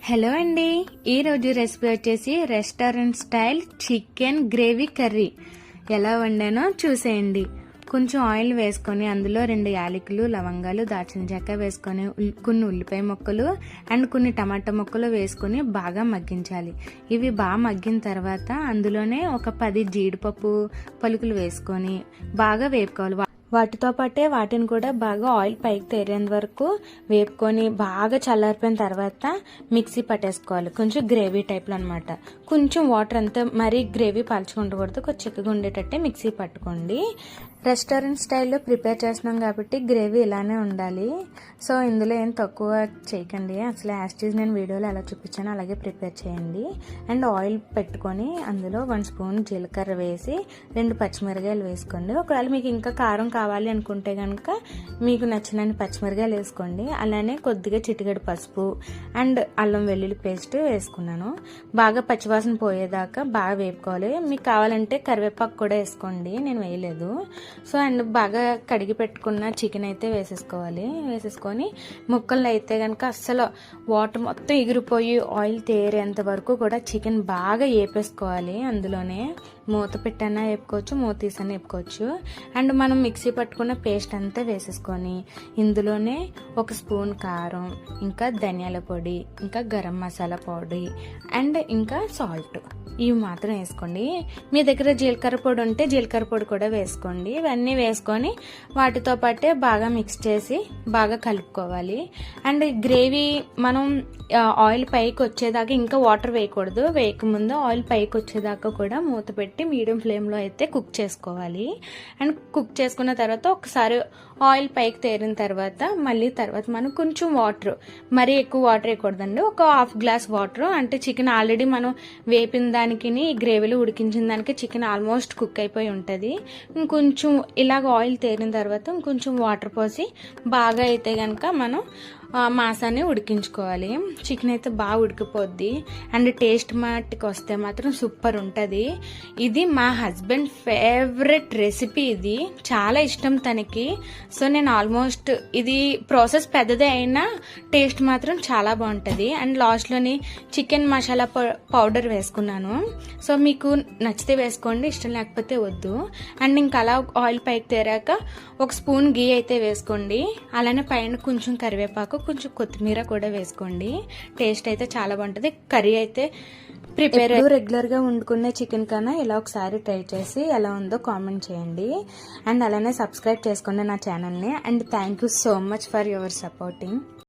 Hello అండి, ఈరోజు recipe వచ్చేసి restaurant style chicken gravy curry ఎలా వండానో చూసేయండి. కొంచెం ఆయిల్ వేసుకొని అందులో 2 యాలకులు, లవంగాలు, దాల్చిన చెక్క వేసుకొని కొన్ని ఉల్లిపాయ ముక్కలు అండ్ కొన్ని టమాటా ముక్కలు వేసుకొని బాగా మగ్గించాలి. ఇవి బాగా మగ్గిన తర్వాత అందులోనే ఒక 10 జీడిపప్పు పలుకులు వేసుకొని బాగా వేపుకోవాలి. వాటితో పాటే వాటిని కూడా బాగా ఆయిల్ పైకి తేరేంత వరకు వేపుకొని బాగా చల్లారిపోయిన తర్వాత మిక్సీ పట్టేసుకోవాలి. కొంచెం గ్రేవీ టైప్లో అనమాట. కొంచెం వాటర్ అంతా మరీ గ్రేవీ పలుచుకుంటకూడదు, కొంచెం చిక్కగా ఉండేటట్టే మిక్సీ పట్టుకోండి. రెస్టారెంట్ స్టైల్లో ప్రిపేర్ చేస్తున్నాం కాబట్టి గ్రేవీ ఇలానే ఉండాలి. సో ఇందులో ఏం తక్కువ చేయకండి. అసలు యాస్టీజ్ నేను వీడియోలో ఎలా చూపించానో అలాగే ప్రిపేర్ చేయండి. అండ్ ఆయిల్ పెట్టుకొని అందులో 1 స్పూన్ జీలకర్ర వేసి 2 పచ్చిమిరకాయలు వేసుకోండి. ఒకవేళ మీకు ఇంకా కారం కావాలి అనుకుంటే కనుక మీకు నచ్చినన్ని పచ్చిమిరకాయలు వేసుకోండి. అలానే కొద్దిగా చిటికెడు పసుపు అండ్ అల్లం వెల్లుల్లి పేస్ట్ వేసుకున్నాను. బాగా పచ్చివాసన పోయేదాకా బాగా వేపుకోవాలి. మీకు కావాలంటే కరివేపాకు కూడా వేసుకోండి, నేను వేయలేదు. సో అండ్ బాగా కడిగి పెట్టుకున్న చికెన్ అయితే వేసేసుకొని ముక్కలు అయితే కనుక అస్సలు వాటర్ మొత్తం ఎగిరిపోయి ఆయిల్ తేరేంత వరకు కూడా చికెన్ బాగా వేపేసుకోవాలి. అందులోనే మూత పెట్టన్నా వేపుకోవచ్చు, మూత తీసన్నా వేపుకోవచ్చు. అండ్ మనం మిక్సీ పట్టుకున్న పేస్ట్ అంతా వేసేసుకొని ఇందులోనే 1 స్పూన్ కారం, ఇంకా ధనియాల పొడి, ఇంకా గరం మసాలా పొడి అండ్ ఇంకా సాల్ట్ ఇవి మాత్రం వేసుకోండి. మీ దగ్గర జీలకర్ర పొడి ఉంటే జీలకర్ర పొడి కూడా వేసుకోండి. ఇవన్నీ వేసుకొని వాటితో పాటే బాగా మిక్స్ చేసి బాగా కలుపుకోవాలి. అండ్ గ్రేవీ మనం ఆయిల్ పైకి వచ్చేదాకా ఇంకా వాటర్ వేయకూడదు. వేయకముందు ఆయిల్ పైకి వచ్చేదాకా కూడా మూత పెట్టి మీడియం ఫ్లేమ్లో అయితే కుక్ చేసుకోవాలి. అండ్ కుక్ చేసుకున్న తర్వాత ఒకసారి ఆయిల్ పైకి తేరిన తర్వాత మళ్ళీ మనం కొంచెం వాటర్, మరీ ఎక్కువ వాటర్ వేయకూడదండి. ఒక 1/2 గ్లాస్ వాటర్, అంటే చికెన్ ఆల్రెడీ మనం వేపిన దానికి గ్రేవీలో ఉడికించిన దానికి చికెన్ ఆల్మోస్ట్ కుక్ అయిపోయి ఉంటుంది. ఇంకొంచెం ఇలాగ ఆయిల్ తేరిన తర్వాత ఇంకొంచెం వాటర్ పోసి బాగా అయితే కనుక మనం మాసాన్ని ఉడికించుకోవాలి. చికెన్ అయితే బాగా ఉడికిపోద్ది. అండ్ టేస్ట్ మట్టుకు వస్తే మాత్రం సూపర్ ఉంటుంది. ఇది మా హస్బెండ్ ఫేవరెట్ రెసిపీ. ఇది చాలా ఇష్టం తనకి. సో నేను ఆల్మోస్ట్ ఇది ప్రాసెస్ పెద్దదే అయినా టేస్ట్ మాత్రం చాలా బాగుంటుంది. అండ్ లాస్ట్లోని చికెన్ మసాలా పౌడర్ వేసుకున్నాను. సో మీకు నచ్చితే వేసుకోండి, ఇష్టం లేకపోతే వద్దు. అండ్ ఇంకా అలా ఆయిల్ పైకి తేరాక 1 స్పూన్ గీ అయితే వేసుకోండి. అలానే పైన కొంచెం కరివేపాకు, కొంచెం కొత్తిమీర కూడా వేసుకోండి. టేస్ట్ అయితే చాలా బాగుంటుంది. కర్రీ అయితే రెగ్యులర్గా వండుకునే చికెన్ కన్నా ఇలా ఒకసారి ట్రై చేసి ఎలా ఉందో కామెంట్ చేయండి. అండ్ అలానే సబ్స్క్రైబ్ చేసుకోండి నా ఛానల్ని. And thank you so much for your supporting.